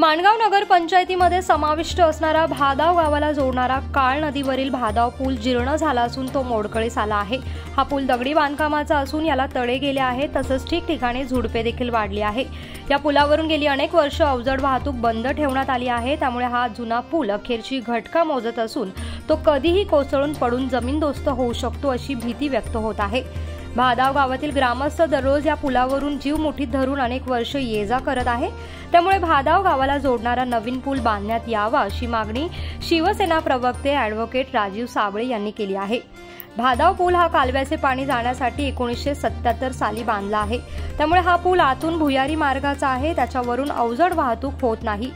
माणगाव नगर पंचायतीमध्ये समाविष्ट असणारा भादाव गावाला जोडणारा काळ नदीवरील भादाव पूल जीर्ण झाला असून तो मोडकळीस आला आहे। हा पूल दगडी बांधकामाचा असून याला तडे गेले आहेत, तसंच ठिकठिकाणी झुडपे देखील वाढली आहे। या पुलावरून गेली अनेक वर्ष अवजड वाहतूक बंद ठेवण्यात आली आहे, त्यामुळे हा जुना पूल अखेरची घटका मोजत असून तो कधीही कोसळून पडून जमीनदोस्त होऊ शकतो अशी भीती व्यक्त होत आहे। भादाव गावातील ग्रामस्थ दररोज या पुलावरून जीव मुठीत धरून अनेक वर्ष ये-जा करत आहे, त्यामुळे भादाव गावाला जोडणारा नवीन पूल बांधण्यात यावा अशी मागणी शिवसेना प्रवक्ते ॲडव्होकेट राजीव साबळे यांनी केली आहे। भादाव पूल हा कालव्याचे पाणी जाण्यासाठी 1977 साली बांधला आहे, त्यामुळे हा पूल आतून भुयारी मार्गाचा आहे, त्याच्यावरून अवजड वाहतूक होत नाही।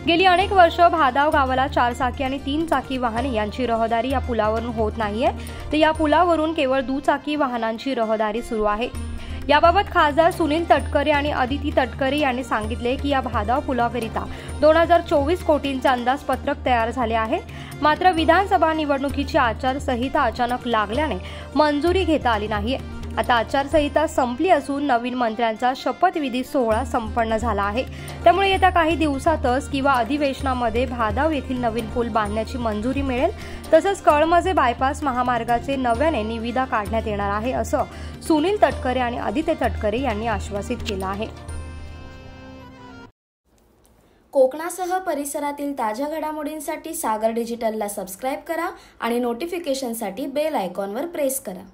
गेली अनेक वर्ष भादाव गावाला 4 चाकी आणि 3 चाकी वाहने यांची रहदारी या पुलावरून होत नाहीये, तर या पुलावरून केवळ दुचाकी वाहनांची रहदारी सुरू आहे। याबाबत खासदार सुनील तटकरे आणि अदिती तटकरे यांनी सांगितले की या भादाव पुलाकरिता 2024 कोटींचे अंदाजपत्रक तयार झाले आहे, मात्र विधानसभा निवडणुकीची आचारसंहिता अचानक लागल्याने मंजुरी घेता आली नाहीये। आता आचारसंहिता संपली असून नवीन मंत्र्यांचा शपथविधी सोहळा संपन्न झाला आहे, त्यामुळे येत्या काही दिवसातच किंवा अधिवेशनामध्ये भादाव येथील नवीन पूल बांधण्याची मंजुरी मिळेल। तसंच कळमजे बायपास महामार्गाचे नव्याने निविदा काढण्यात येणार आहे, असं सुनील तटकरे आणि आदित्य तटकरे यांनी आश्वासित केलं आहे। कोकणासह परिसरातील ताज्या घडामोडींसाठी सागर डिजिटलला सबस्क्राइब करा आणि नोटिफिकेशनसाठी बेल आयकॉनवर प्रेस करा।